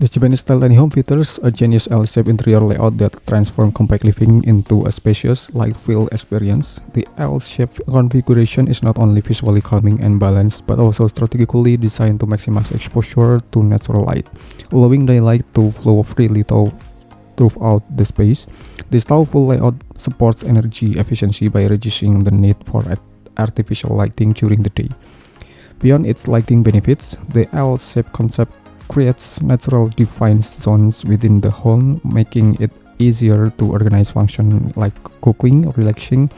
The Japanese-style tiny home features a genius L-shaped interior layout that transforms compact living into a spacious, light-filled experience. The L-shaped configuration is not only visually calming and balanced, but also strategically designed to maximize exposure to natural light, allowing daylight to flow freely throughout the space. This thoughtful layout supports energy efficiency by reducing the need for artificial lighting during the day. Beyond its lighting benefits, the L-shaped concept creates natural defined zones within the home, making it easier to organize function like cooking, relaxing,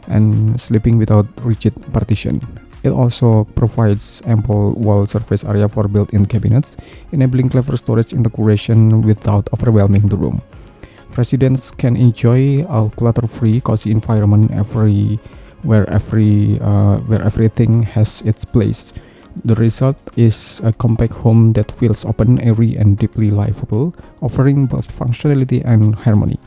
and sleeping without rigid partition. It also provides ample wall surface area for built-in cabinets, enabling clever storage integration without overwhelming the room. Residents can enjoy a clutter-free, cozy environment where everything has its place. The result is a compact home that feels open, airy, and deeply livable, offering both functionality and harmony.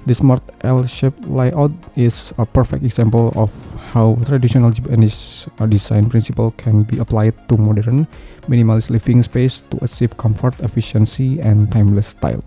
The smart L-shaped layout is a perfect example of how traditional Japanese design principle can be applied to modern, minimalist living space to achieve comfort, efficiency, and timeless style.